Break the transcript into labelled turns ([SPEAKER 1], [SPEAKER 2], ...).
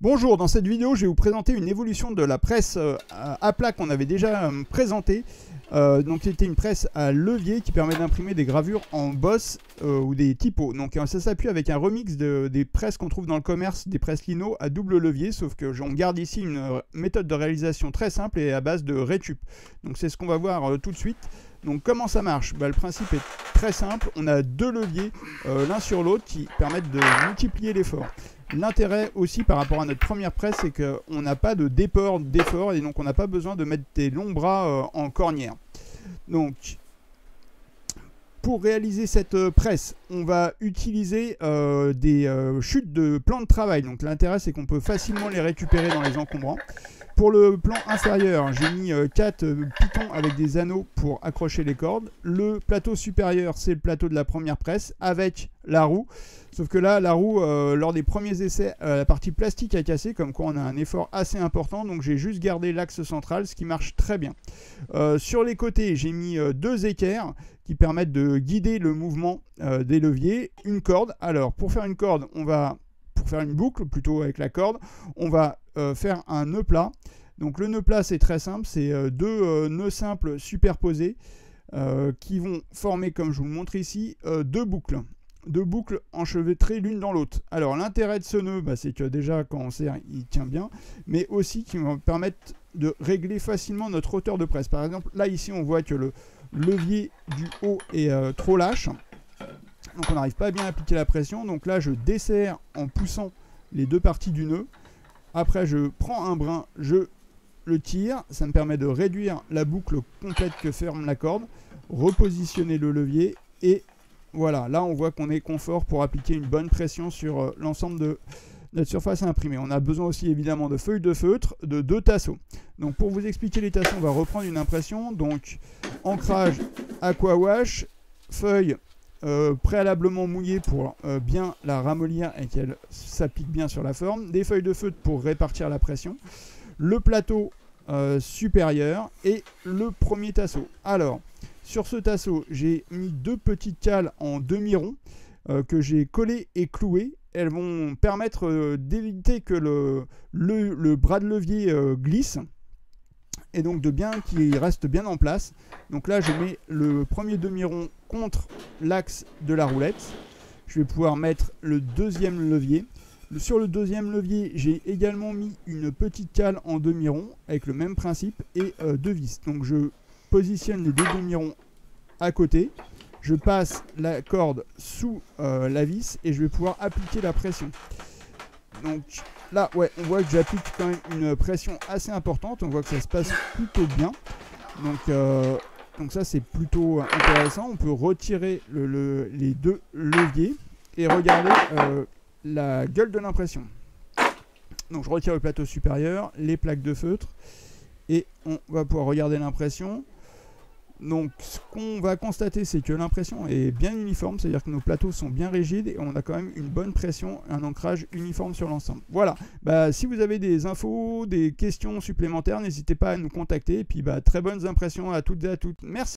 [SPEAKER 1] Bonjour, dans cette vidéo, je vais vous présenter une évolution de la presse à plat qu'on avait déjà présentée. Donc c'était une presse à levier qui permet d'imprimer des gravures en boss ou des typos. Donc ça s'appuie avec un remix des presses qu'on trouve dans le commerce, des presses lino à double levier, sauf que on garde ici une méthode de réalisation très simple et à base de rétup. Donc c'est ce qu'on va voir tout de suite. Donc comment ça marche? Le principe est très simple, on a deux leviers l'un sur l'autre qui permettent de multiplier l'effort. L'intérêt aussi par rapport à notre première presse, c'est qu'on n'a pas de déport d'effort et donc on n'a pas besoin de mettre des longs bras en cornière. Donc pour réaliser cette presse, on va utiliser des chutes de plan de travail. Donc l'intérêt, c'est qu'on peut facilement les récupérer dans les encombrants. Pour le plan inférieur, j'ai mis 4 pitons avec des anneaux pour accrocher les cordes. Le plateau supérieur, c'est le plateau de la première presse avec la roue. Sauf que là, la roue, lors des premiers essais, la partie plastique a cassé, comme quoi on a un effort assez important. Donc j'ai juste gardé l'axe central, ce qui marche très bien. Sur les côtés, j'ai mis 2 équerres qui permettent de guider le mouvement des leviers. Une corde. Alors pour faire une corde, pour faire une boucle plutôt avec la corde, on va faire un nœud plat. Donc le nœud plat, c'est très simple, c'est deux nœuds simples superposés qui vont former, comme je vous le montre ici, deux boucles enchevêtrées l'une dans l'autre. Alors l'intérêt de ce nœud, c'est que déjà quand on serre, il tient bien, mais aussi qui va permettre de régler facilement notre hauteur de presse. Par exemple, là ici on voit que le levier du haut est trop lâche, donc on n'arrive pas à bien appliquer la pression. Donc là je desserre en poussant les deux parties du nœud. Après je prends un brin, je le tire, ça me permet de réduire la boucle complète que ferme la corde, repositionner le levier et voilà, là on voit qu'on est confort pour appliquer une bonne pression sur l'ensemble de notre surface à imprimer. On a besoin aussi évidemment de feuilles de feutre, de 2 tasseaux. Donc pour vous expliquer les tasseaux, on va reprendre une impression. Donc ancrage aqua wash, feuille préalablement mouillée pour bien la ramollir et qu'elle s'applique bien sur la forme, des feuilles de feutre pour répartir la pression, le plateau supérieur et le premier tasseau. Alors sur ce tasseau, j'ai mis 2 petites cales en demi-rond que j'ai collées et clouées. Elles vont permettre d'éviter que le bras de levier glisse et donc qu'il reste bien en place. Donc là, je mets le premier demi-rond contre l'axe de la roulette. Je vais pouvoir mettre le deuxième levier. Sur le deuxième levier, j'ai également mis une petite cale en demi-rond avec le même principe et 2 vis. Donc je positionne les 2 demi-ronds à côté, je passe la corde sous la vis et je vais pouvoir appliquer la pression. Donc là, ouais, on voit que j'applique quand même une pression assez importante, on voit que ça se passe plutôt bien. Donc ça, c'est plutôt intéressant. On peut retirer les 2 leviers et regarder la gueule de l'impression. Donc je retire le plateau supérieur, les plaques de feutre et on va pouvoir regarder l'impression. Donc ce qu'on va constater, c'est que l'impression est bien uniforme, c'est-à-dire que nos plateaux sont bien rigides et on a quand même une bonne pression, un ancrage uniforme sur l'ensemble. Voilà, si vous avez des infos, des questions supplémentaires, n'hésitez pas à nous contacter et puis très bonnes impressions à toutes et à toutes. Merci.